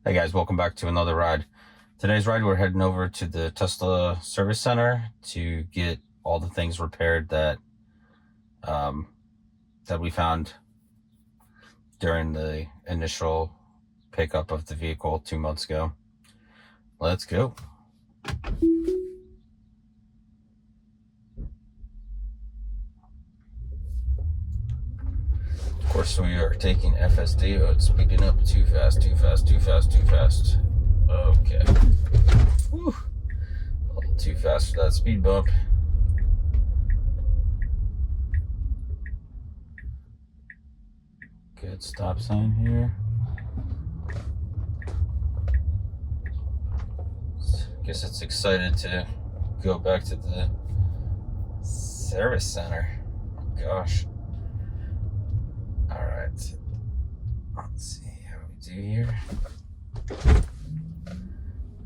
Hey guys, welcome back to another ride. Today's ride, we're heading over to the Tesla service center to get all the things repaired that we found during the initial pickup of the vehicle 2 months ago. Let's go. Of course, we are taking FSD. Oh, it's speeding up too fast. Okay. Whew. A little too fast for that speed bump. Good stop sign here. I guess it's excited to go back to the service center. Oh, gosh. All right. Let's see how we do here.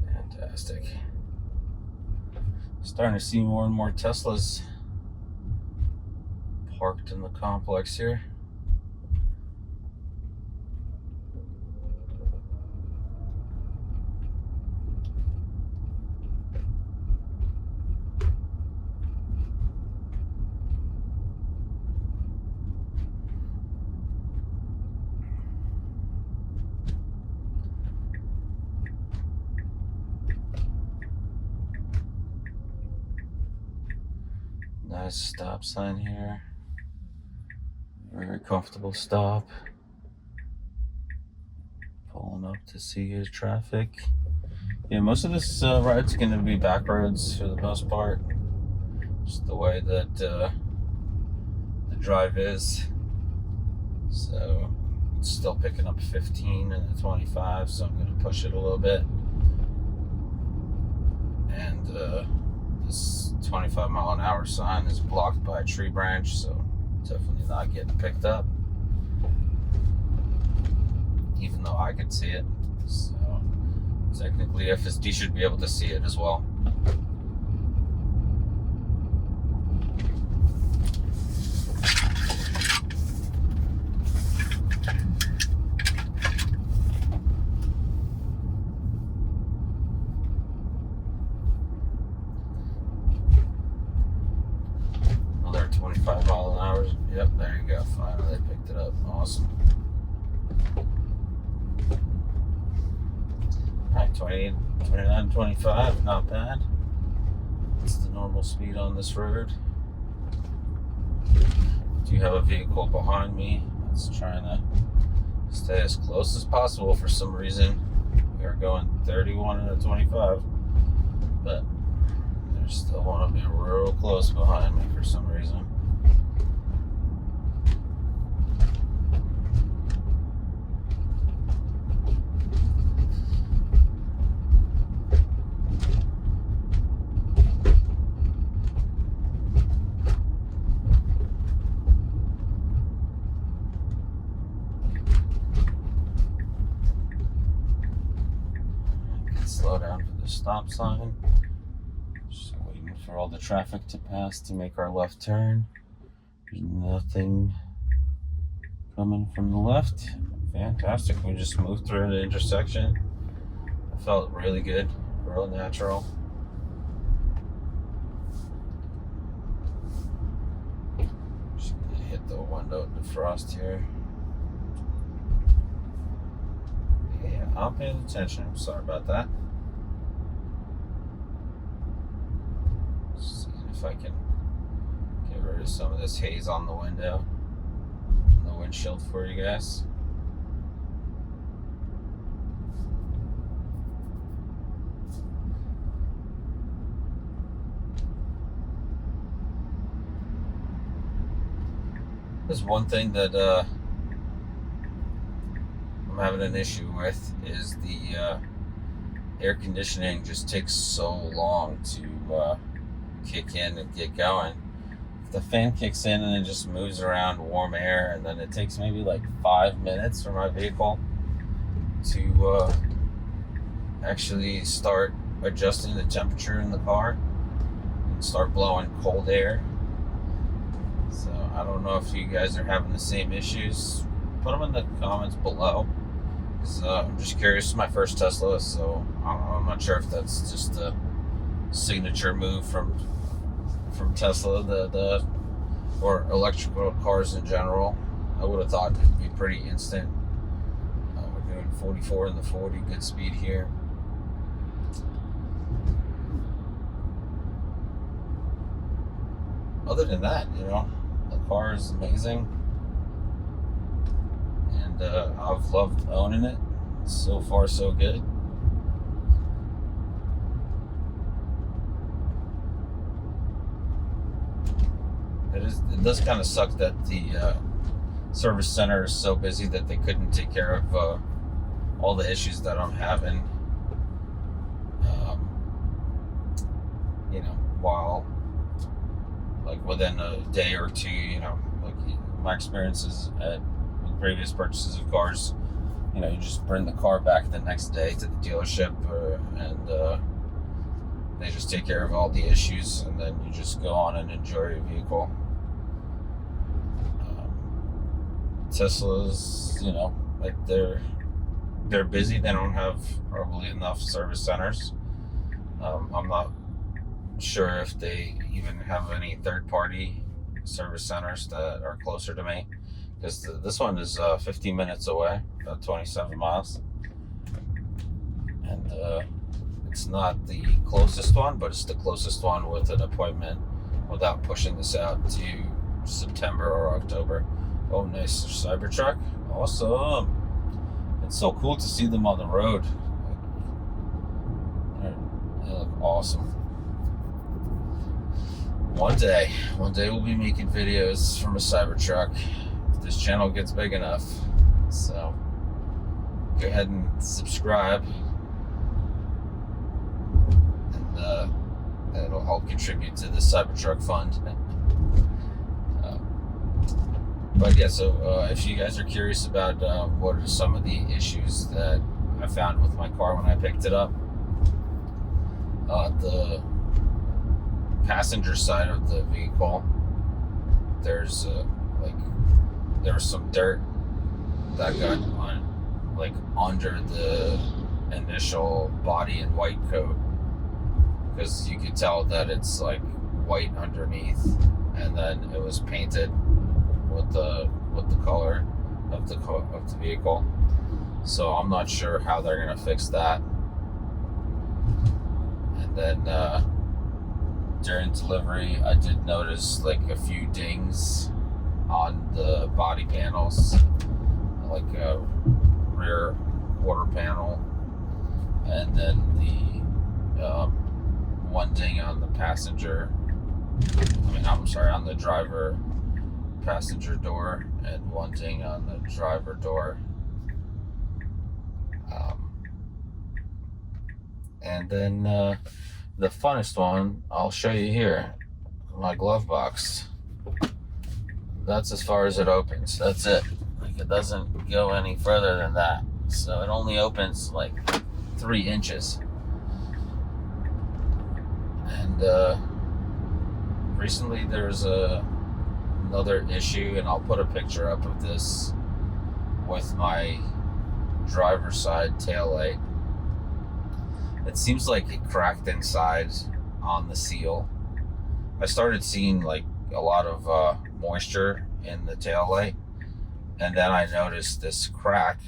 Fantastic. Starting to see more and more Teslas parked in the complex here. Nice stop sign here. Very comfortable stop. Pulling up to see his traffic. Yeah, most of this ride's going to be back roads for the most part. Just the way that the drive is. So it's still picking up 15 and the 25, so I'm going to push it a little bit. And this 25-mile-an-hour sign is blocked by a tree branch, so definitely not getting picked up, even though I could see it. So technically FSD should be able to see it as well. Another 25 mile an hour. Yep, there you go. Finally picked it up. Awesome. Alright, 28, 29, 25, not bad. It's the normal speed on this road. Do have a vehicle behind me that's trying to stay as close as possible for some reason. We are going 31 and a 25, but they still want to be real close behind me for some reason. Slow down for the stop sign. Just waiting for all the traffic to pass to make our left turn. There's nothing coming from the left. Fantastic. We just moved through the intersection. I felt really good, real natural. Just gonna hit the window defrost here. Yeah, I'm paying attention. I'm sorry about that. Seeing if I can get rid of some of this haze on the window, on the windshield for you guys. There's one thing that I'm having an issue with is the air conditioning just takes so long to kick in and get going. If the fan kicks in and it just moves around warm air, and then it takes maybe like 5 minutes for my vehicle to actually start adjusting the temperature in the car and start blowing cold air. So I don't know if you guys are having the same issues. Put them in the comments below, I'm just curious. It's my first Tesla, so I'm not sure if that's just a signature move from Tesla, or electrical cars in general. I would have thought it'd be pretty instant. We're doing 44 in the 40, good speed here. Other than that, the car is amazing, and I've loved owning it. So far, so good. It does kind of suck that the service center is so busy that they couldn't take care of all the issues that I'm having. While like within a day or two, like my experiences with previous purchases of cars, you just bring the car back the next day to the dealership, and they just take care of all the issues, and then you just go on and enjoy your vehicle. Teslas, like they're busy. They don't have probably enough service centers. I'm not sure if they even have any third-party service centers that are closer to me, because this one is 15 minutes away, about 27 miles, and it's not the closest one, but it's the closest one with an appointment without pushing this out to September or October. Oh, nice Cybertruck. Awesome. It's so cool to see them on the road. They look awesome. One day we'll be making videos from a Cybertruck if this channel gets big enough. So go ahead and subscribe, and it'll help contribute to the Cybertruck fund. But yeah, so if you guys are curious about what are some of the issues that I found with my car when I picked it up, the passenger side of the vehicle, there's there was some dirt that got under the initial body and white coat, because you could tell that it's like white underneath, and then it was painted with the color of the vehicle. So I'm not sure how they're gonna fix that. And then during delivery, I did notice like a few dings on the body panels, like a rear quarter panel, and then the one ding on the on the driver passenger door, and one ding on the driver door. And then the funnest one, I'll show you here, my glove box. That's as far as it opens. That's it. Like, it doesn't go any further than that. So it only opens like 3 inches. And recently there's another issue, and I'll put a picture up of this, with my driver's side taillight. It seems like it cracked inside on the seal. I started seeing like a lot of moisture in the taillight, and then I noticed this crack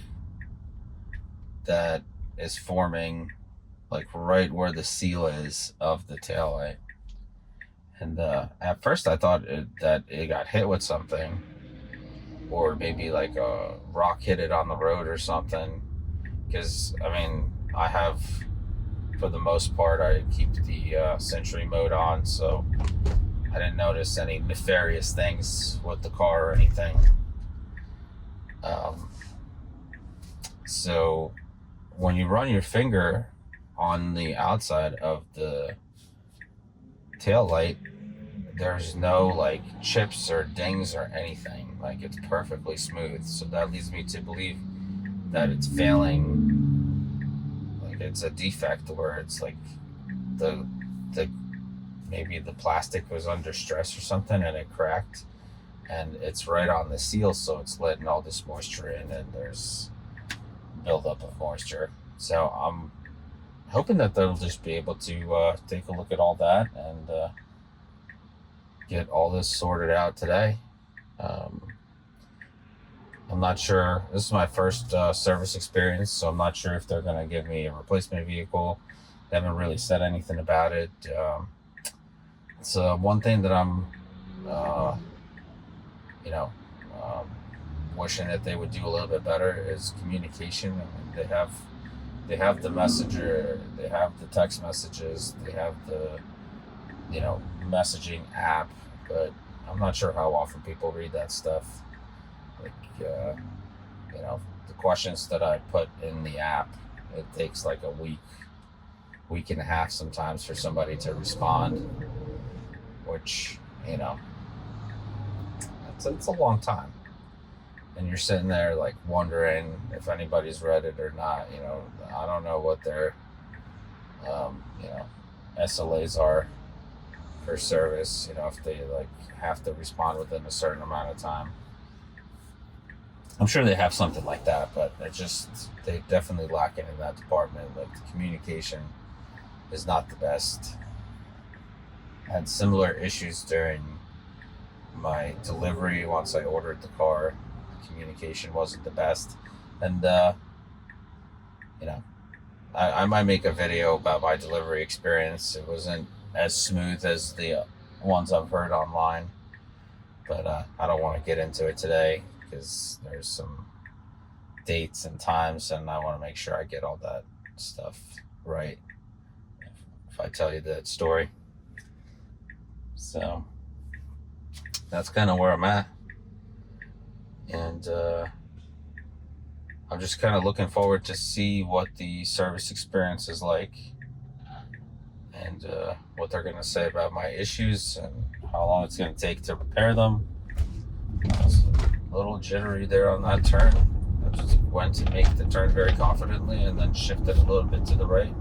that is forming like right where the seal is of the taillight. And at first I thought that it got hit with something, or maybe like a rock hit it on the road or something, because I have, for the most part, I keep the Sentry mode on, so I didn't notice any nefarious things with the car or anything. So when you run your finger on the outside of the tail light, there's no like chips or dings or anything. Like, it's perfectly smooth. So that leads me to believe that it's failing. Like, it's a defect where it's like the maybe the plastic was under stress or something and it cracked, and it's right on the seal, so it's letting all this moisture in, and there's buildup of moisture. So I'm hoping that they'll just be able to take a look at all that and get all this sorted out today. I'm not sure. This is my first service experience, so I'm not sure if they're going to give me a replacement vehicle. They haven't really said anything about it. It's one thing that I'm, wishing that they would do a little bit better is communication. I mean, they have the messenger, they have the text messages, they have the, messaging app, but I'm not sure how often people read that stuff. Like, the questions that I put in the app, it takes like a week and a half sometimes for somebody to respond, which, it's a long time. And you're sitting there like wondering if anybody's read it or not. I don't know what their, SLAs are for service, if they like have to respond within a certain amount of time. I'm sure they have something like that, but they definitely lacking in that department. Like, the communication is not the best. I had similar issues during my delivery once I ordered the car. The communication wasn't the best. And, I might make a video about my delivery experience. It wasn't as smooth as the ones I've heard online, but I don't want to get into it today because there's some dates and times, and I want to make sure I get all that stuff right if I tell you that story. So that's kind of where I'm at, and I'm just kind of looking forward to see what the service experience is like, and what they're going to say about my issues and how long it's going to take to repair them. I was a little jittery there on that turn. I just went to make the turn very confidently and then shifted a little bit to the right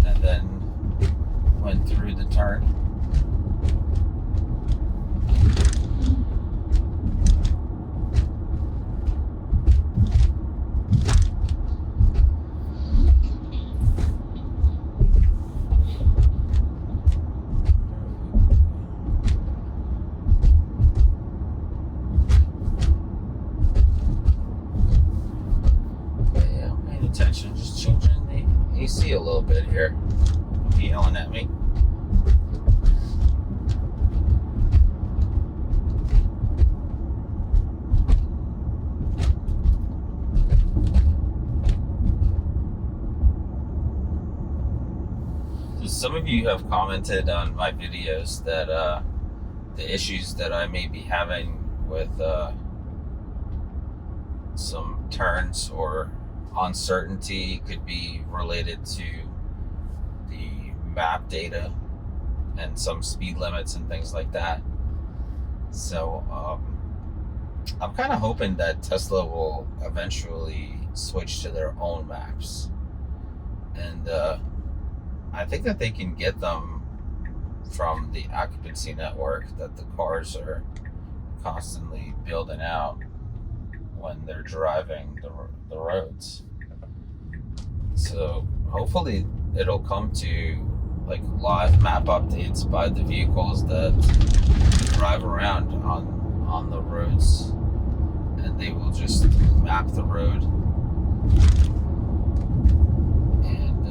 and then went through the turn. Attention, just changing the AC a little bit here. Don't be yelling at me. So some of you have commented on my videos that the issues that I may be having with some turns or uncertainty could be related to the map data and some speed limits and things like that. So I'm kind of hoping that Tesla will eventually switch to their own maps, and I think that they can get them from the occupancy network that the cars are constantly building out when they're driving the roads. So hopefully it'll come to like live map updates by the vehicles that drive around on the roads, and they will just map the road, and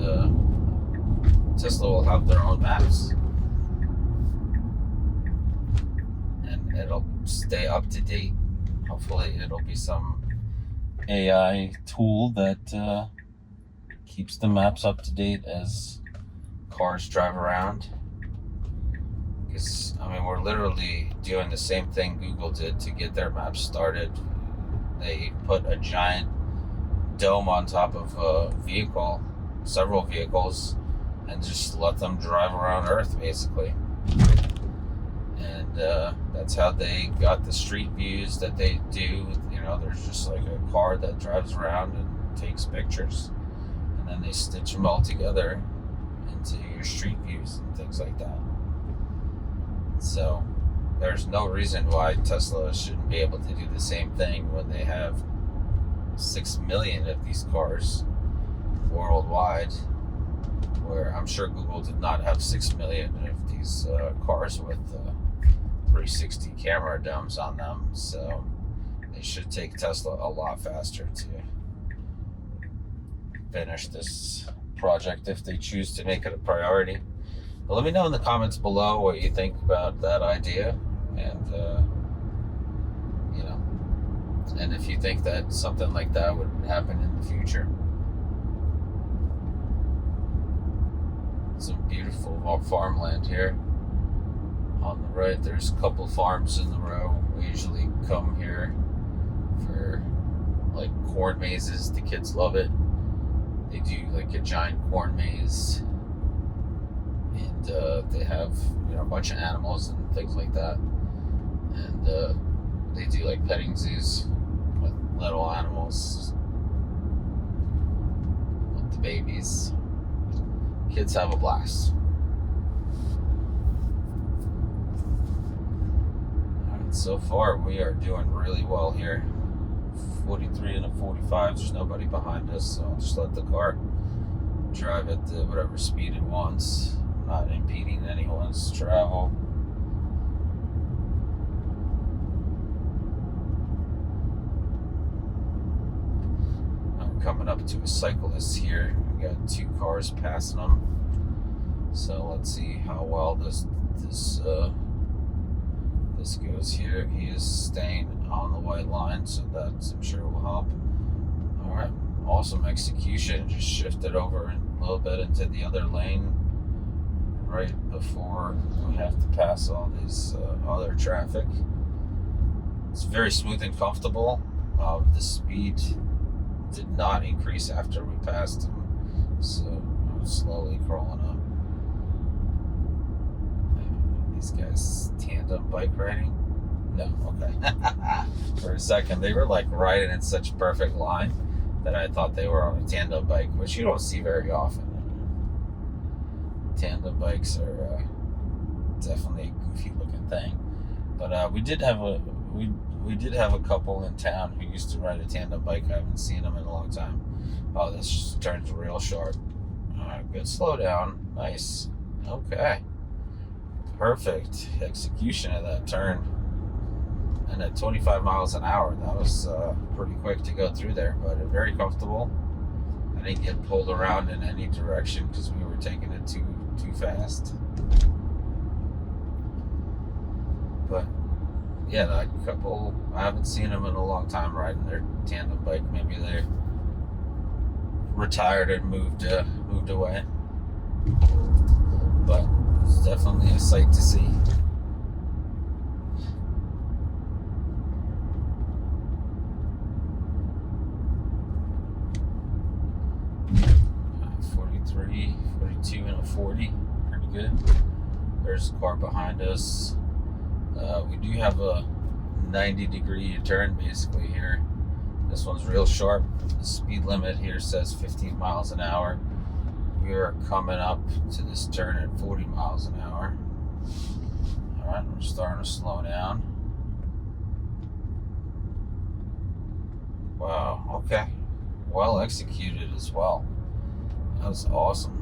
Tesla will have their own maps, and it'll stay up to date. Hopefully it'll be some AI tool that keeps the maps up to date as cars drive around. Because, we're literally doing the same thing Google did to get their maps started. They put a giant dome on top of a vehicle, several vehicles, and just let them drive around Earth, basically. And that's how they got the street views that they do. There's just like a car that drives around and takes pictures, and then they stitch them all together into your street views and things like that. So there's no reason why Tesla shouldn't be able to do the same thing when they have 6 million of these cars worldwide, where I'm sure Google did not have 6 million of these cars with 360 camera domes on them. So they should take Tesla a lot faster to finish this project if they choose to make it a priority. But let me know in the comments below what you think about that idea, and and if you think that something like that would happen in the future. Some beautiful farmland here. On the right, there's a couple farms in the row. We usually come here for like corn mazes. The kids love it. They do like a giant corn maze, and they have a bunch of animals and things like that. And they do like petting zoos with little animals, with the babies. Kids have a blast. Alright, so far we are doing really well here. 43 and a 45. There's nobody behind us, so I'll just let the car drive at whatever speed it wants. I'm not impeding anyone's travel. I'm coming up to a Cyclists here. We got 2 cars passing them. So let's see how well this goes here. He is staying on the white line, so that I'm sure will help. All right, awesome execution. Just shifted over a little bit into the other lane right before we have to pass all this other traffic. It's very smooth and comfortable. The speed did not increase after we passed him, so I'm slowly crawling up. These guys tandem bike riding? No, okay. For a second, they were like riding in such perfect line that I thought they were on a tandem bike, which you don't see very often. Tandem bikes are definitely a goofy looking thing. But we did have a couple in town who used to ride a tandem bike. I haven't seen them in a long time. Oh, this turns real sharp. All right, good slowdown. Nice. Okay. Perfect execution of that turn. And at 25 miles an hour, that was pretty quick to go through there, but very comfortable. I didn't get pulled around in any direction because we were taking it too fast. But yeah, that couple, I haven't seen them in a long time riding their tandem bike. Maybe they retired and moved away. But it's definitely a sight to see. 43, 42 and a 40. Pretty good. There's a car behind us. We do have a 90-degree turn basically here. This one's real sharp. The speed limit here says 15 miles an hour. We are coming up to this turn at 40 miles an hour. Alright, we're starting to slow down. Wow, okay. Well executed as well. That was awesome.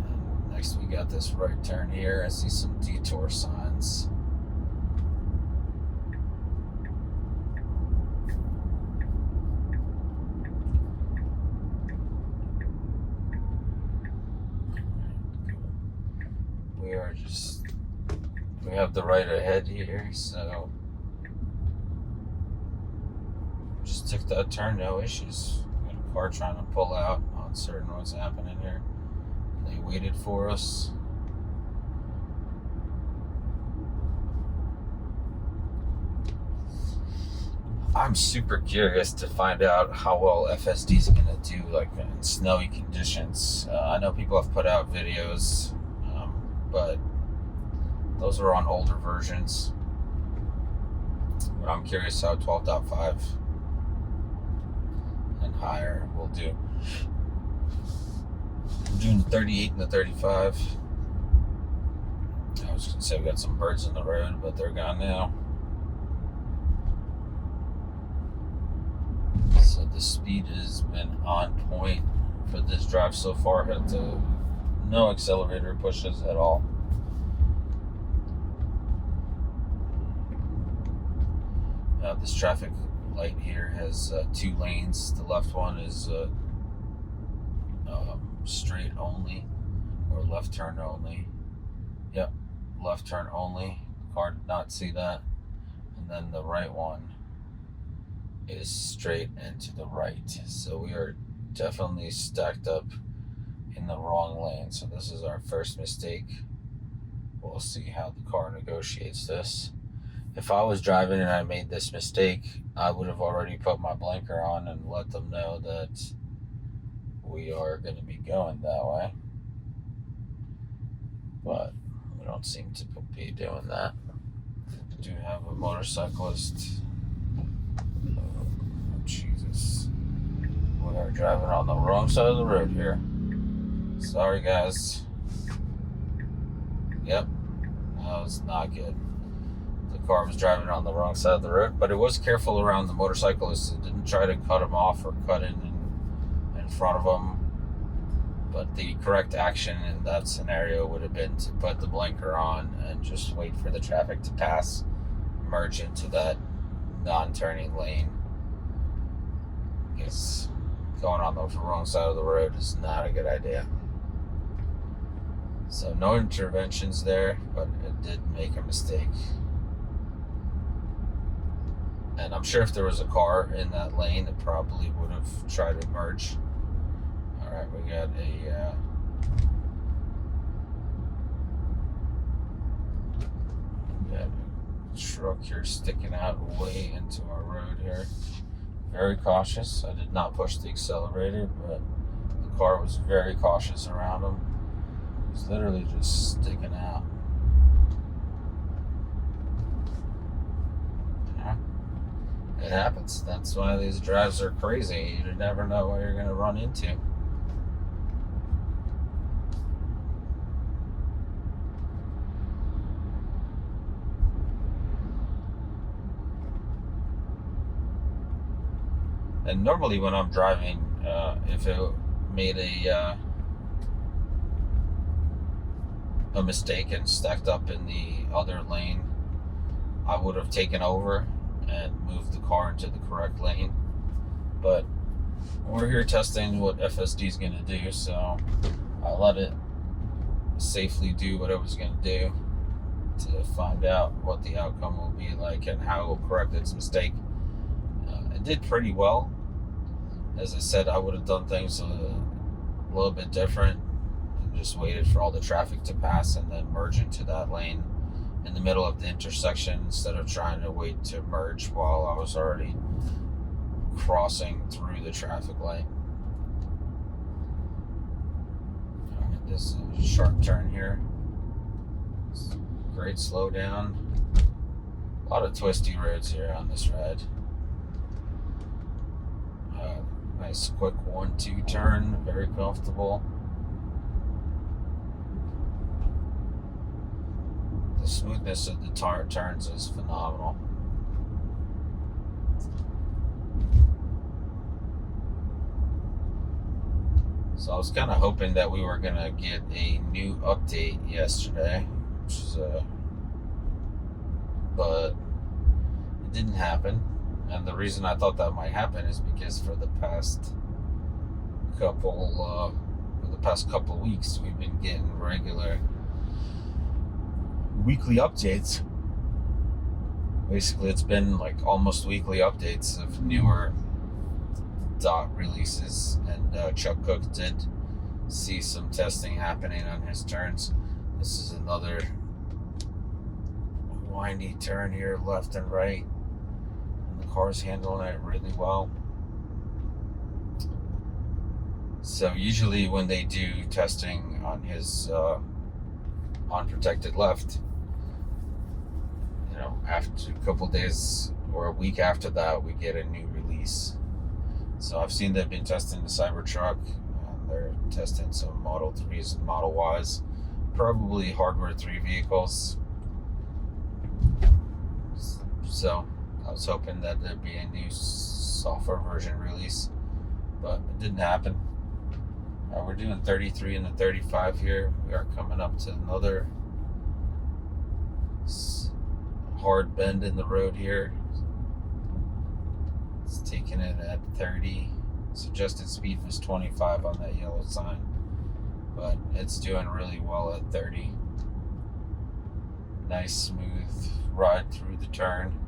And next we got this right turn here. I see some detour signs. We have the right ahead here, so just took that turn, no issues. We got a car trying to pull out, not certain what's happening here. They waited for us. I'm super curious to find out how well FSD is going to do, like in snowy conditions. I know people have put out videos, but those are on older versions. But I'm curious how 12.5 and higher will do. I'm doing the 38 and the 35. I was going to say we got some birds in the road, but they're gone now. The speed has been on point for this drive so far. Had no accelerator pushes at all. This traffic light here has 2 lanes. The left one is straight only, or left turn only. Yep, left turn only. Car did not see that. And then the right one is straight and to the right. So we are definitely stacked up in the wrong lane. So this is our first mistake. We'll see how the car negotiates this. If I was driving and I made this mistake, I would have already put my blinker on and let them know that we are going to be going that way. But we don't seem to be doing that. We do have a motorcyclist. Oh, Jesus. We are driving on the wrong side of the road here. Sorry, guys. Yep, that was not good. The car was driving on the wrong side of the road, but it was careful around the motorcyclist. It didn't try to cut him off or cut in front of him. But the correct action in that scenario would have been to put the blinker on and just wait for the traffic to pass, merge into that non-turning lane. Because going on the wrong side of the road is not a good idea. So no interventions there, but it did make a mistake. And I'm sure if there was a car in that lane, it probably would have tried to merge. All right, we got a truck here sticking out way into our road here. Very cautious. I did not push the accelerator, but the car was very cautious around him. It was literally just sticking out. It happens. That's why these drives are crazy. You never know what you're going to run into. And normally when I'm driving, if it made a mistake and stacked up in the other lane, I would have taken over and moved the car into the correct lane. But we're here testing what FSD is going to do, so I let it safely do what it was going to do to find out what the outcome will be like and how it will correct its mistake. It did pretty well. As I said, I would have done things a little bit different and just waited for all the traffic to pass and then merge into that lane in the middle of the intersection instead of trying to wait to merge while I was already crossing through the traffic light. All right, this is a sharp turn here. Great slow down. A lot of twisty roads here on this ride. Nice quick 1-2 turn, very comfortable. The smoothness of the turns is phenomenal. So I was kind of hoping that we were gonna get a new update yesterday, which is but it didn't happen. And the reason I thought that might happen is because for the past couple weeks, we've been getting regular weekly updates. Basically, it's been like almost weekly updates of newer dot releases, and Chuck Cook did see some testing happening on his turns. This is another windy turn here, left and right. The car's handling it really well. So usually when they do testing on his unprotected left, after a couple days or a week after that, we get a new release. So I've seen they've been testing the Cybertruck, and they're testing some Model 3s and Model Ys, probably Hardware 3 vehicles. So I was hoping that there'd be a new software version release, but it didn't happen. We're doing 33 and the 35 here. We are coming up to another hard bend in the road here. It's taking it at 30. Suggested speed was 25 on that yellow sign, but it's doing really well at 30. Nice smooth ride through the turn.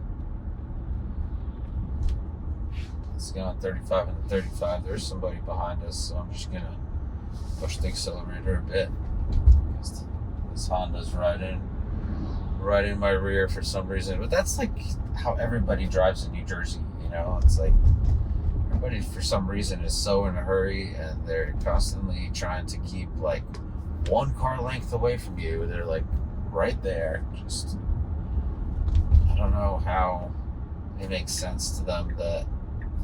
Let's go on 35 and 35. There's somebody behind us, so I'm just gonna push the accelerator a bit. This Honda's right in my rear for some reason. But that's like how everybody drives in New Jersey, you know? It's like everybody for some reason is so in a hurry, and they're constantly trying to keep like one car length away from you. They're like right there. Just, I don't know how it makes sense to them that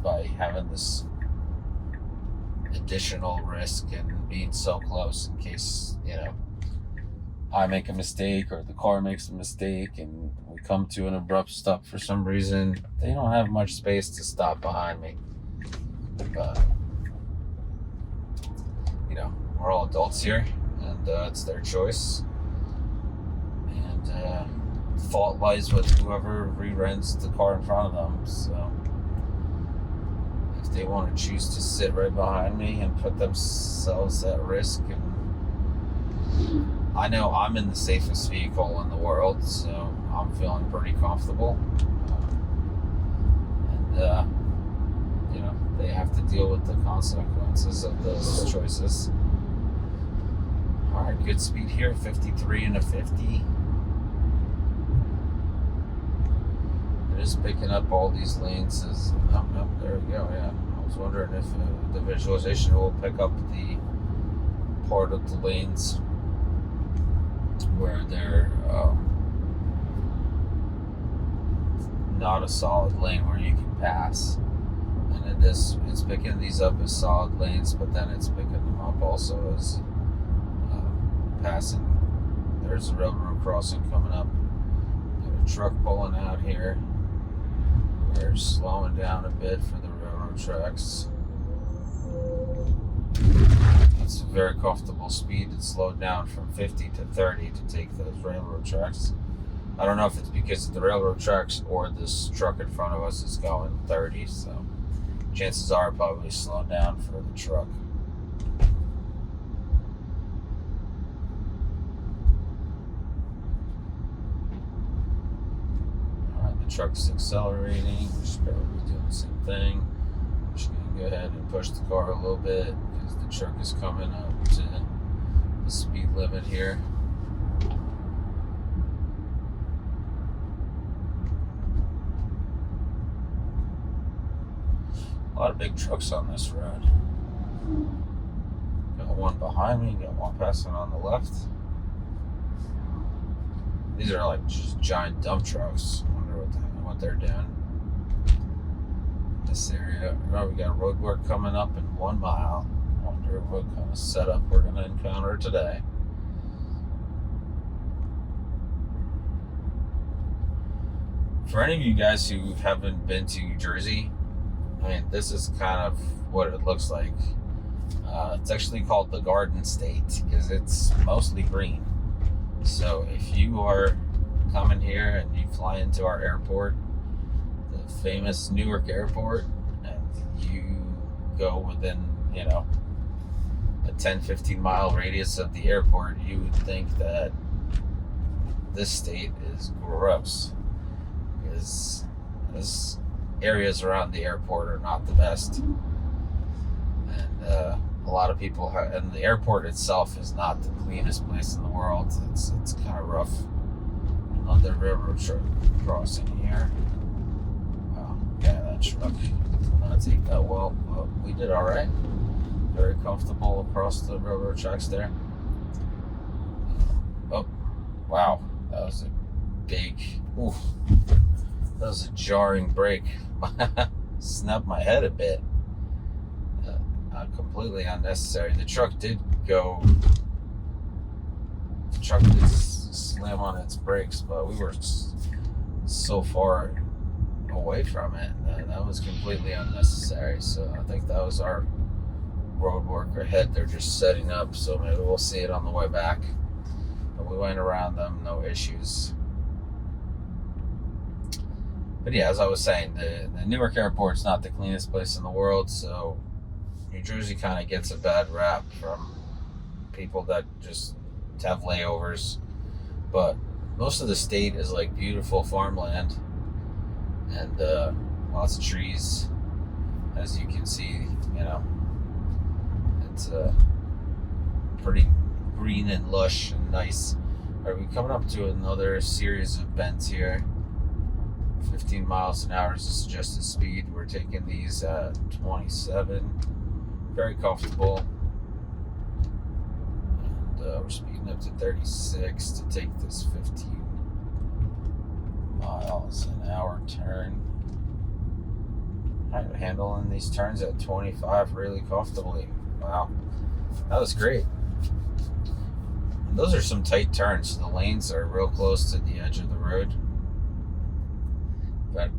by having this additional risk and being so close in case, you know, I make a mistake or the car makes a mistake and we come to an abrupt stop for some reason, they don't have much space to stop behind me. But, you know, we're all adults here, and it's their choice. And the fault lies with whoever rear-ends the car in front of them. So if they want to choose to sit right behind me and put themselves at risk, and I know I'm in the safest vehicle in the world, so I'm feeling pretty comfortable. You know, they have to deal with the consequences of those choices. All right, good speed here, 53 and a 50. It is picking up all these lanes. No, there we go, yeah. I was wondering if the visualization will pick up the part of the lanes where they're not a solid lane where you can pass. And it's picking these up as solid lanes, but then it's picking them up also as passing. There's a railroad crossing coming up. Got a truck pulling out here. We're slowing down a bit for the railroad tracks. It's a very comfortable speed. It slowed down from 50 to 30 to take those railroad tracks. I don't know if it's because of the railroad tracks or this truck in front of us is going 30, so chances are probably slowing down for the truck. Alright, the truck's accelerating. We're just probably doing the same thing. I'm just going to go ahead and push the car a little bit because the truck is coming up to the speed limit here. A lot of big trucks on this road. Got one behind me, got one passing on the left. These are like just giant dump trucks. I wonder what they're doing. This area. Oh, we got road work coming up in 1 mile. I wonder what kind of setup we're going to encounter today. For any of you guys who haven't been to New Jersey, I mean, this is kind of what it looks like. It's actually called the Garden State because it's mostly green. So if you are coming here and you fly into our airport, the famous Newark airport, and you go within, you know, a 10-15 mile radius of the airport, you would think that this state is gross because this areas around the airport are not the best, and a lot of people and the airport itself is not the cleanest place in the world. It's kind of rough. Another railroad truck crossing here. Wow, yeah, that truck did not take that well, but we did all right. Very comfortable across the railroad tracks there. Oh, wow, that was a big, oof. That was a jarring break. Snapped my head a bit. Completely unnecessary. The truck did slam on its brakes, but we were so far away from it. That was completely unnecessary. So I think that was our road work ahead. They're just setting up, so maybe we'll see it on the way back. But we went around them, no issues. But yeah, as I was saying, the Newark airport's not the cleanest place in the world, so New Jersey kind of gets a bad rap from people that just have layovers. But most of the state is like beautiful farmland and lots of trees. As you can see, it's pretty green and lush and nice. All right, we're coming up to another series of bends here. 15 miles an hour is the suggested speed. We're taking these at 27. Very comfortable. And we're speeding up to 36 to take this 15 miles an hour turn. I'm handling these turns at 25 really comfortably. Wow, that was great. And those are some tight turns. The lanes are real close to the edge of the road, but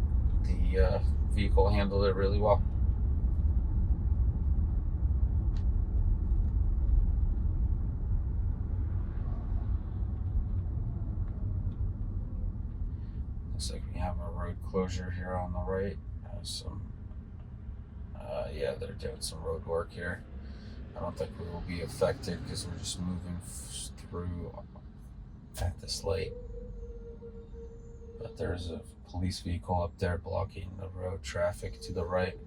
the vehicle handled it really well. Looks like we have a road closure here on the right. Yeah, they're doing some road work here. I don't think we will be affected because we're just moving through at this light. But there's a police vehicle up there blocking the road traffic to the right.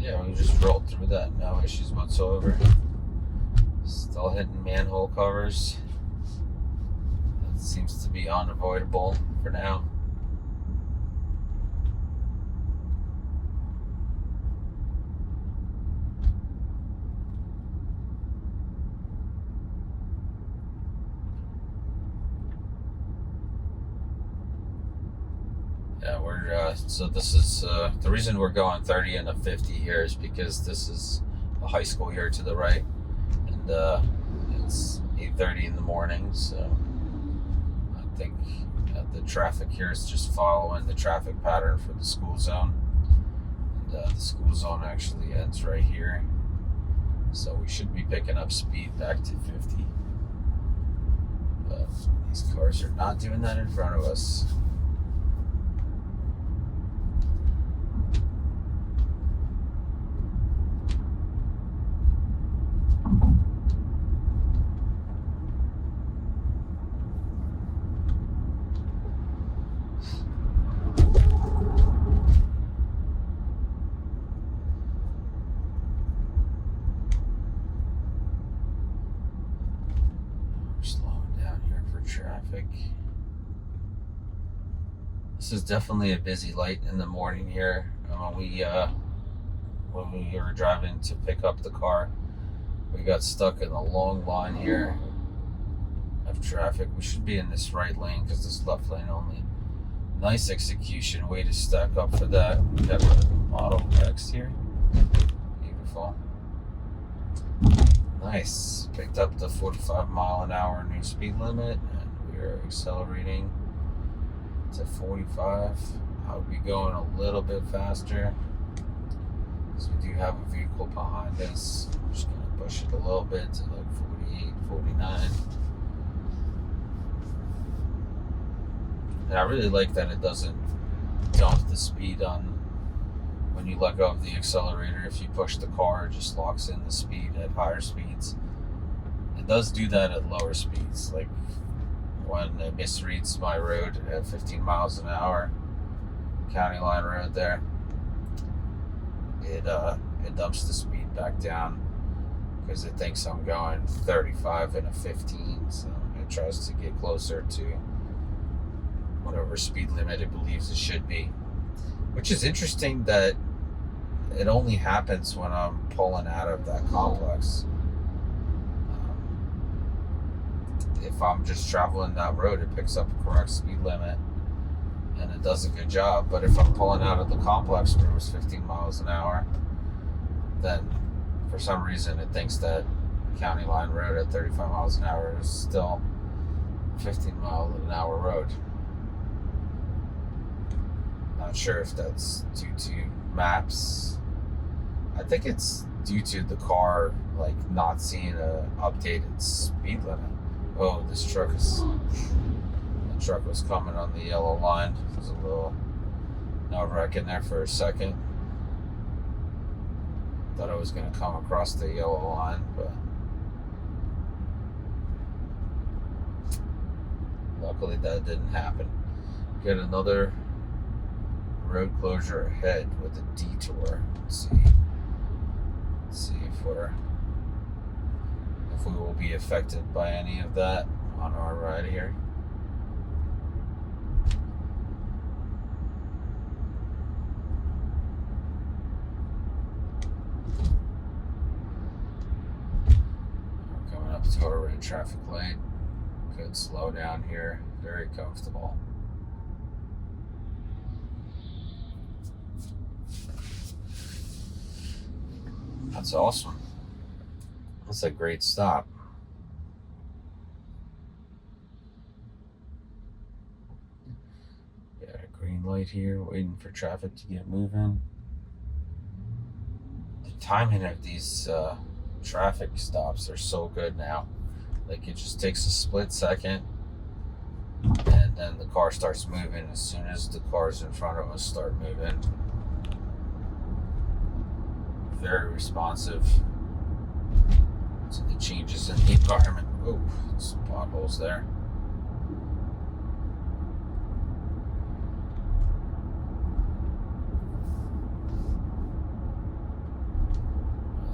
Yeah, we just rolled through that, no issues whatsoever. Still hitting manhole covers. That seems to be unavoidable for now. Yeah, so this is the reason we're going 30 and a 50 here is because this is a high school here to the right, and it's 8:30 in the morning, so I think the traffic here is just following the traffic pattern for the school zone, and the school zone actually ends right here, so we should be picking up speed back to 50, but these cars are not doing that in front of us. Traffic. This is definitely a busy light in the morning here. When we were driving to pick up the car, we got stuck in a long line here of traffic. We should be in this right lane because this left lane only. Nice execution, way to stack up for that. We got a Model X here. Beautiful. Nice. Picked up the 45 mile an hour new speed limit, and we are accelerating to 45. I would be going a little bit faster because we do have a vehicle behind us. I'm just going to push it a little bit to like 48, 49. And I really like that it doesn't dump the speed on when you let go of the accelerator. If you push the car, it just locks in the speed at higher speeds. It does do that at lower speeds, like when it misreads my road at 15 miles an hour, county line road there, it dumps the speed back down because it thinks I'm going 35 and a 15, so it tries to get closer to whatever speed limit it believes it should be. Which is interesting that it only happens when I'm pulling out of that complex. if I'm just traveling that road, it picks up the correct speed limit and it does a good job. But if I'm pulling out of the complex where it was 15 miles an hour, then for some reason it thinks that county line road at 35 miles an hour is still 15 mile an hour road. Not sure if that's due to maps. I think it's due to the car like not seeing a updated speed limit. Oh, the truck was coming on the yellow line. There's a little nerve-wracking there for a second. Thought I was going to come across the yellow line, but luckily that didn't happen. Get another road closure ahead with a detour. Let's see if we will be affected by any of that on our ride here. We're coming up to a red traffic light. Good slow down here. Very comfortable. That's awesome. That's a great stop. Got a green light here, waiting for traffic to get moving. The timing of these traffic stops are so good now. Like it just takes a split second and then the car starts moving as soon as the cars in front of us start moving. Very responsive to the changes in the environment. Oh, some potholes there.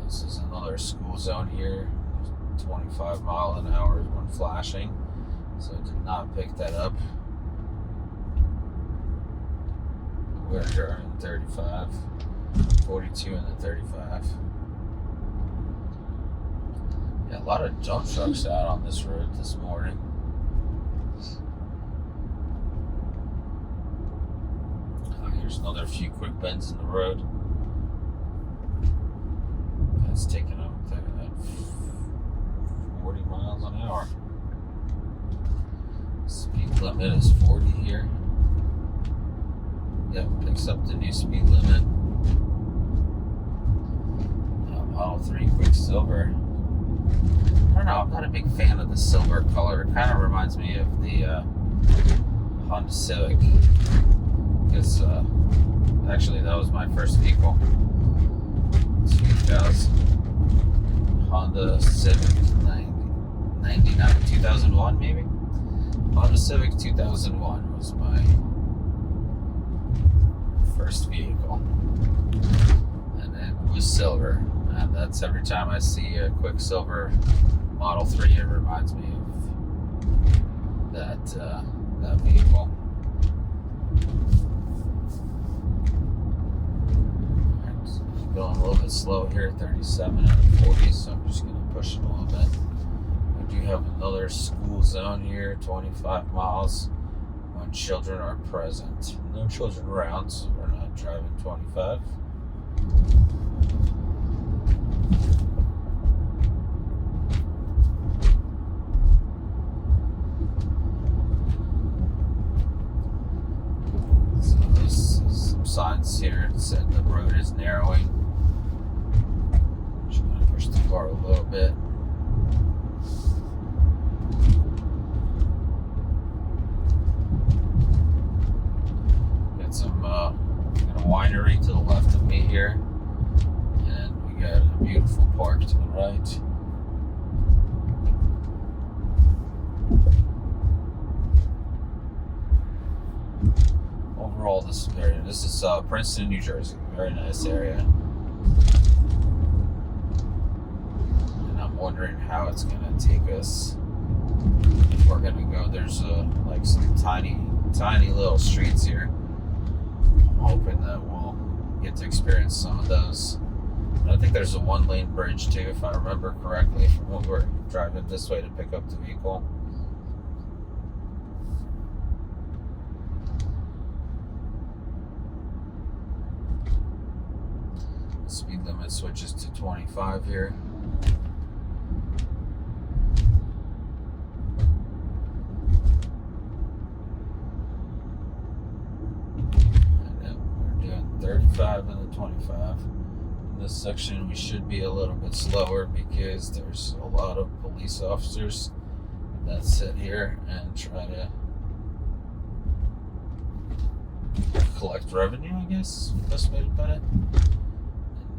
This is another school zone here. 25 mile an hour is one flashing, so I did not pick that up. We're driving 35. 42 and the 35. Yeah, a lot of dump trucks out on this road this morning. Here's another few quick bends in the road. That's taking up at 40 miles an hour. Speed limit is 40 here. Yep, picks up the new speed limit. Model 3 Quicksilver. I don't know, I'm not a big fan of the silver color. It kind of reminds me of the Honda Civic. Because, actually, that was my first vehicle. 2000 Honda Civic 99, 2001 maybe? Honda Civic 2001 was my first vehicle. And it was silver. And that's every time I see a Quicksilver Model 3, it reminds me of that vehicle. Right, so going a little bit slow here, 37 and 40, so I'm just going to push it a little bit. We do have another school zone here, 25 miles when children are present. No children around, so we're not driving 25. Signs here said the road is narrowing. Just gonna push the car a little bit. Got some got a winery to the left of me here, and we got a beautiful park to the right. Overall, this area. This is Princeton, New Jersey. Very nice area. And I'm wondering how it's going to take us. If we're going to go, there's like some tiny little streets here. I'm hoping that we'll get to experience some of those. And I think there's a 1-lane bridge too, if I remember correctly, from when we're driving this way to pick up the vehicle. switches to 25 here. And we're doing 35 and the 25. In this section, we should be a little bit slower because there's a lot of police officers that sit here and try to collect revenue, I guess, best way to put it.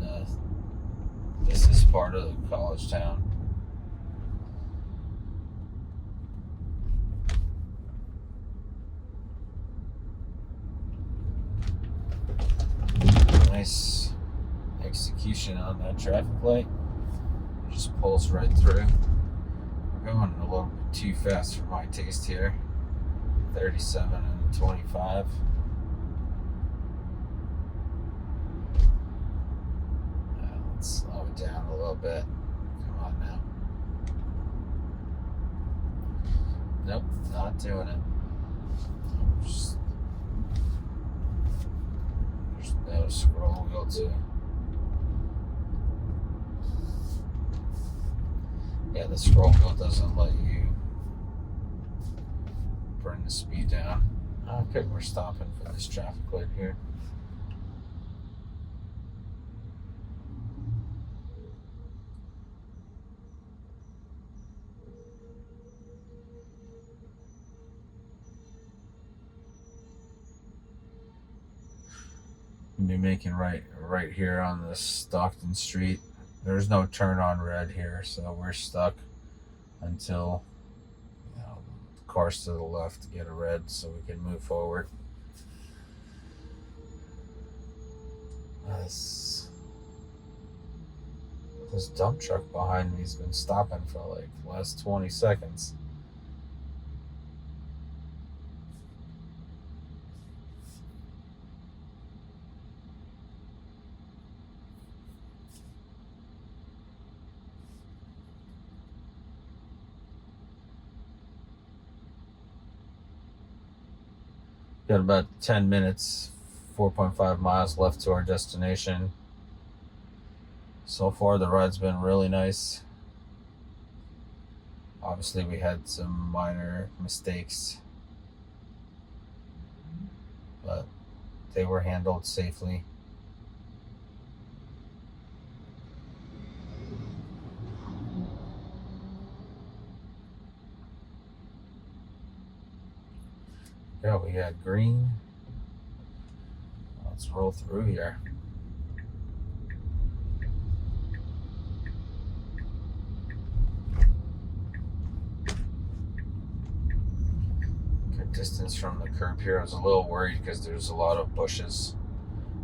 And this is part of the college town. Nice execution on that traffic light. It just pulls right through. We're going a little bit too fast for my taste here. 37 and 25. Let's slow it down a little bit. Come on now. Nope, not doing it. There's no scroll wheel too. Yeah, the scroll wheel doesn't let you bring the speed down. Okay, we're stopping for this traffic light here. We'll be making right here on this Stockton Street. There's no turn on red here, so we're stuck until the cars to the left get a red so we can move forward. This dump truck behind me has been stopping for like the last 20 seconds. Got about 10 minutes, 4.5 miles left to our destination. So far, the ride's been really nice. Obviously, we had some minor mistakes, but they were handled safely. Yeah, we got green. Let's roll through here. Good distance from the curb here. I was a little worried because there's a lot of bushes.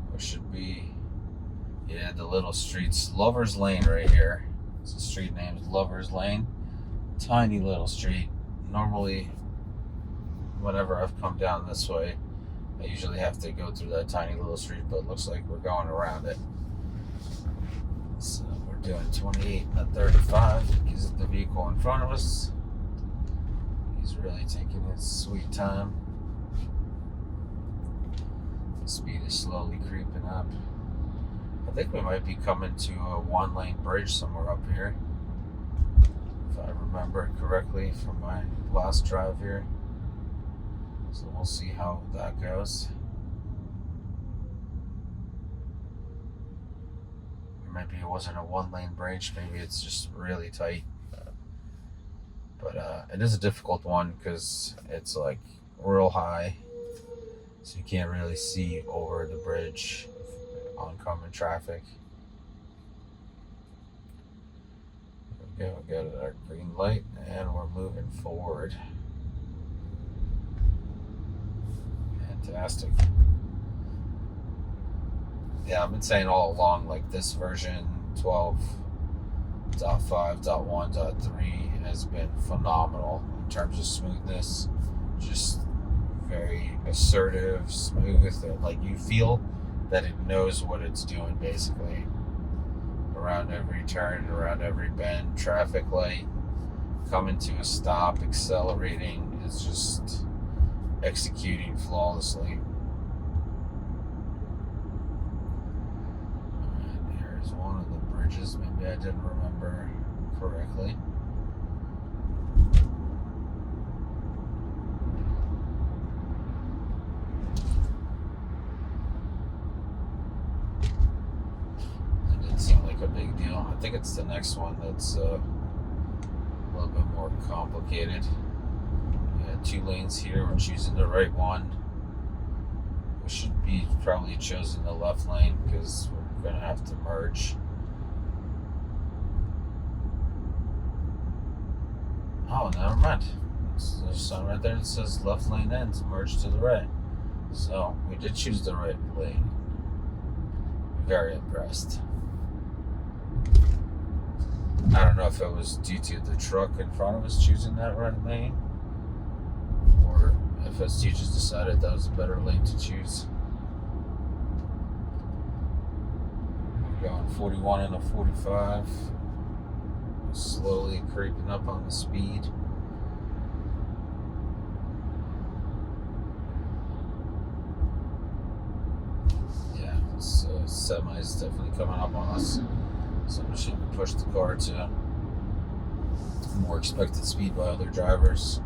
There should be, yeah, the little streets. Lover's Lane right here. It's a street named Lover's Lane. Tiny little street. Normally, whenever I've come down this way, I usually have to go through that tiny little street, but it looks like we're going around it. So we're doing 28 and 35 because of the vehicle in front of us. He's really taking his sweet time. The speed is slowly creeping up. I think we might be coming to a one-lane bridge somewhere up here, if I remember correctly from my last drive here. So we'll see how that goes. Or maybe it wasn't a one-lane bridge, maybe it's just really tight. But it is a difficult one because it's like real high, so you can't really see over the bridge oncoming traffic. There we go, we got our green light and we're moving forward. Fantastic. Yeah, I've been saying all along, like this version 12.5.1.3 has been phenomenal in terms of smoothness. Just very assertive, smooth, like you feel that it knows what it's doing basically. Around every turn, around every bend, traffic light, coming to a stop, accelerating, it's just executing flawlessly. And here's one of I didn't remember correctly. It didn't seem like a big deal. I think it's the next one that's a little bit more complicated. We got 2 lanes here. We're choosing the right one. We should be probably choosing the left lane because we're going to have to merge. Oh, never mind. There's a sign right there that says left lane ends, merge to the right. So we did choose the right lane. Very impressed. I don't know if it was due to the truck in front of us choosing that right lane, or FSD just decided that was a better lane to choose. We're going 41 and a 45. Slowly creeping up on the speed. Yeah, this semi is definitely coming up on us. So we should push the car to more expected speed by other drivers.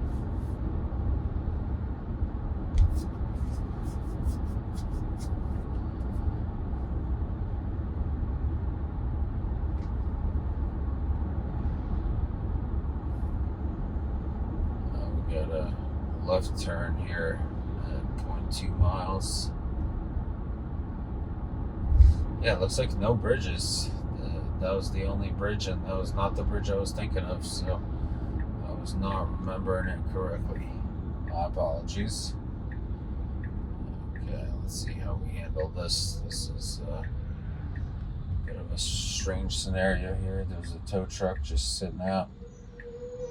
We got a left turn here at 0.2 miles. Yeah, it looks like no bridges. That was the only bridge, and that was not the bridge I was thinking of, so I was not remembering it correctly. My apologies. Okay, let's see how we handle this. This is a bit of a strange scenario here. There's a tow truck just sitting out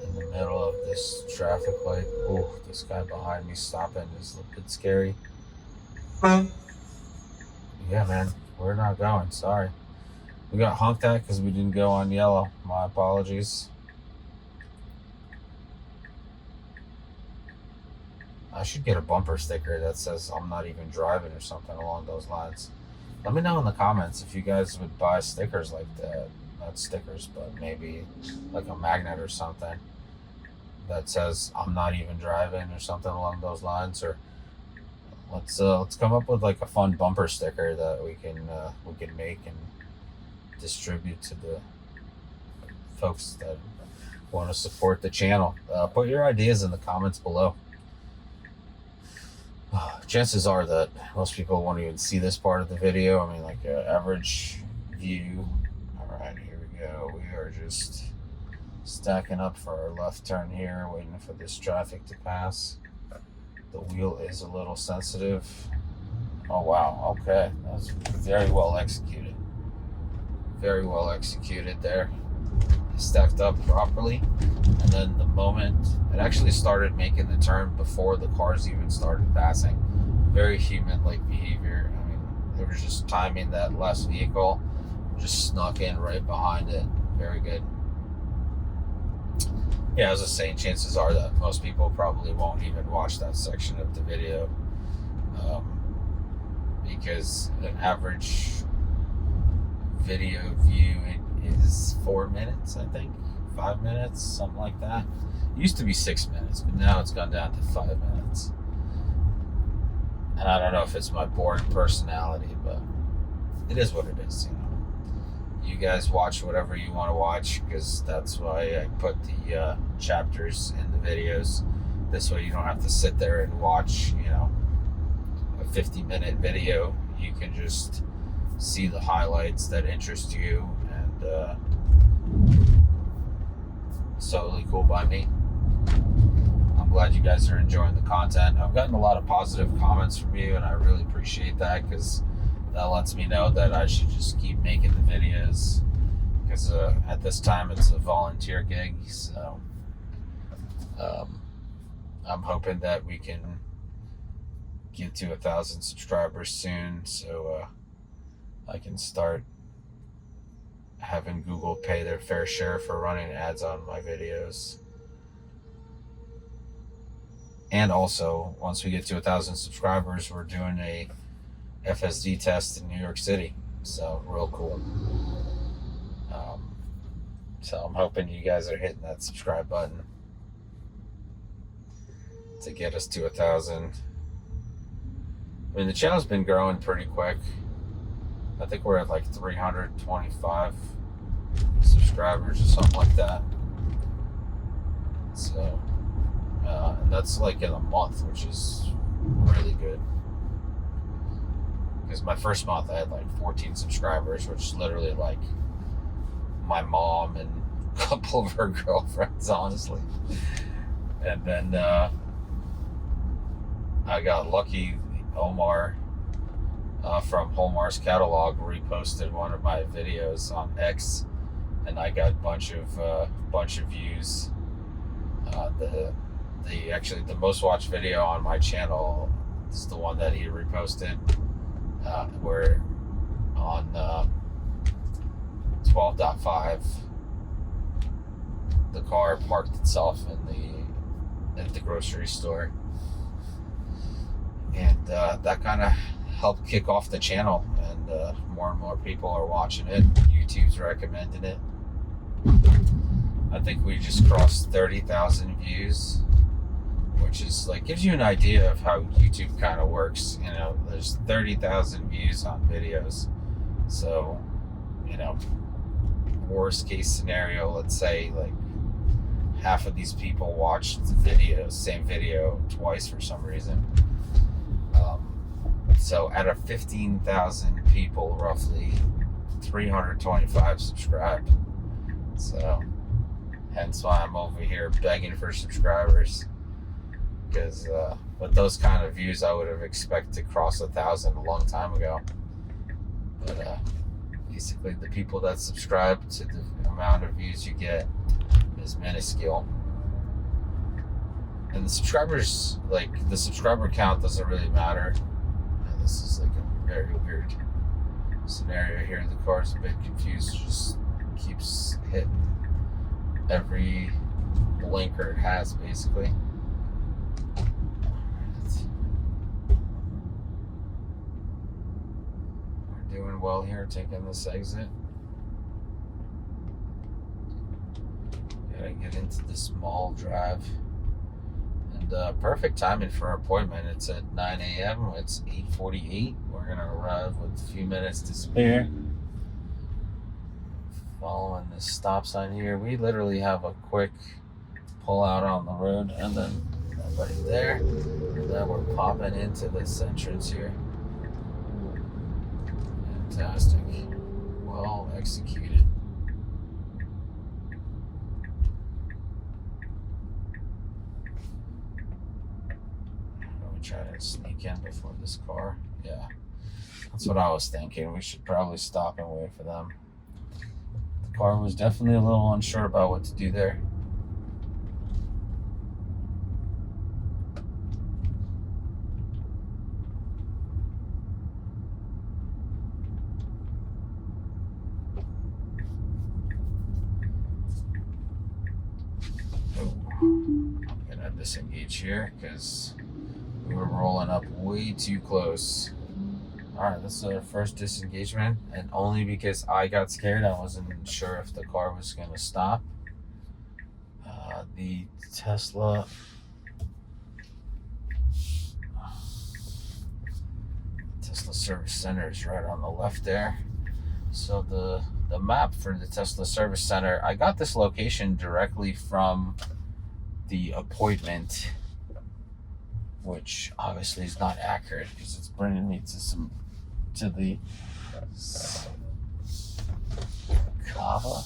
in the middle of this traffic light. Oh, this guy behind me stopping is a bit scary. Yeah, man, we're not going. Sorry. We got honked at because we didn't go on yellow. My apologies. I should get a bumper sticker that says I'm not even driving or something along those lines. Let me know in the comments if you guys would buy stickers like that. Not stickers, but maybe like a magnet or something that says I'm not even driving or something along those lines. Or let's come up with like a fun bumper sticker that we can make and distribute to the folks that want to support the channel. Put your ideas in the comments below. Chances are that most people won't even see this part of the video. I mean, like an average view. All right, here we go. We are just stacking up for our left turn here, waiting for this traffic to pass. The wheel is a little sensitive. Oh wow, okay, that's very well executed. Very well executed there. Stacked up properly, and then the moment it actually started making the turn before the cars even started passing. Very human-like behavior. I mean, they were just timing that last vehicle, just snuck in right behind it. Very good. Yeah, as I was saying, chances are that most people probably won't even watch that section of the video, because an average video view is 4 minutes, I think, 5 minutes, something like that. It used to be 6 minutes, but now it's gone down to 5 minutes. And I don't know if it's my boring personality, but it is what it is, you know. You guys watch whatever you want to watch, because that's why I put the chapters in the videos. This way you don't have to sit there and watch, you know, a 50-minute video. You can just see the highlights that interest you, and it's totally cool by me. I'm glad you guys are enjoying the content. I've gotten a lot of positive comments from you, and I really appreciate that, because that lets me know that I should just keep making the videos, because at this time it's a volunteer gig. So I'm hoping that we can get to 1,000 subscribers soon, so I can start having Google pay their fair share for running ads on my videos. And also, once we get to 1,000 subscribers, we're doing a FSD test in New York City. So real cool. So I'm hoping you guys are hitting that subscribe button to get us to 1,000. I mean, the channel's been growing pretty quick. I think we're at like 325 subscribers or something like that. So, and that's like in a month, which is really good. Because my first month I had like 14 subscribers, which is literally like my mom and a couple of her girlfriends, honestly. And then I got lucky. Omar from Homar's catalog reposted one of my videos on X, and I got a bunch of views. The most watched video on my channel is the one that he reposted. We're on 12.5. The car parked itself at the grocery store, and that kind of helped kick off the channel, and more and more people are watching it. YouTube's recommending it. I think we just crossed 30,000 views, which is like, gives you an idea of how YouTube kind of works. You know, there's 30,000 views on videos. So, you know, worst case scenario, let's say like half of these people watched the same video twice for some reason. So out of 15,000 people, roughly 325 subscribed. So hence why I'm over here begging for subscribers. Because with those kind of views, I would have expected to cross 1,000 a long time ago. But basically, the people that subscribe to the amount of views you get is minuscule. And the subscribers, like, the subscriber count doesn't really matter. And this is like a very weird scenario here. The car's a bit confused, just keeps hitting every blinker it has, basically. We're doing well here, taking this exit. Gotta get into this mall drive. And perfect timing for our appointment. It's at 9 a.m. It's 8:48. We're gonna arrive with a few minutes to spare. Following this stop sign here, we literally have a quick pull out on the road, and then nobody there. And then we're popping into this entrance here. Fantastic. Well executed. Try to sneak in before this car. Yeah, that's what I was thinking. We should probably stop and wait for them. The car was definitely a little unsure about what to do there. I'm gonna disengage here because we were rolling up way too close. Alright, this is our first disengagement, and only because I got scared. I wasn't sure if the car was going to stop. The Tesla service center is right on the left there. So the map for the Tesla service center, I got this location directly from the appointment, which obviously is not accurate because it's bringing me to the Kava,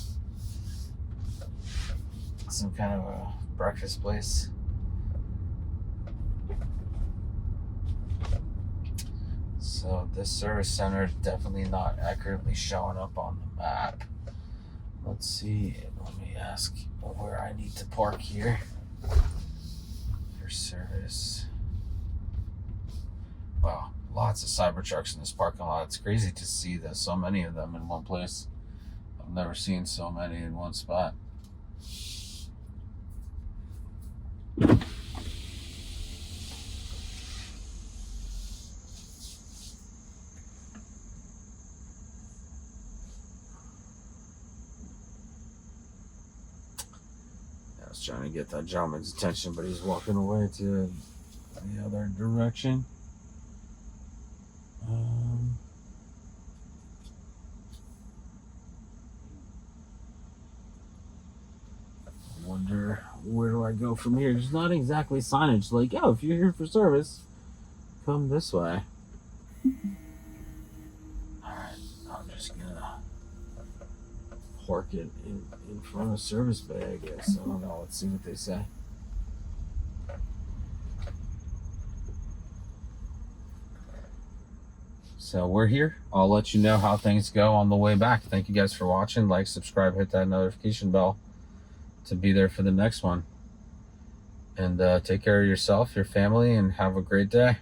some kind of a breakfast place. So this service center is definitely not accurately showing up on the map. Let's see, let me ask where I need to park here for service. Wow, lots of Cybertrucks in this parking lot. It's crazy to see that so many of them in one place. I've never seen so many in one spot. Just trying to get that gentleman's attention, but he's walking away to the other direction. I wonder, where do I go from here? There's not exactly signage like, oh, if you're here for service, come this way. Alright, I'm just gonna park it in front of service bay, I guess. I don't know. Let's see what they say. So we're here. I'll let you know how things go on the way back. Thank you guys for watching. Like, subscribe, hit that notification bell to be there for the next one. And take care of yourself, your family, and have a great day.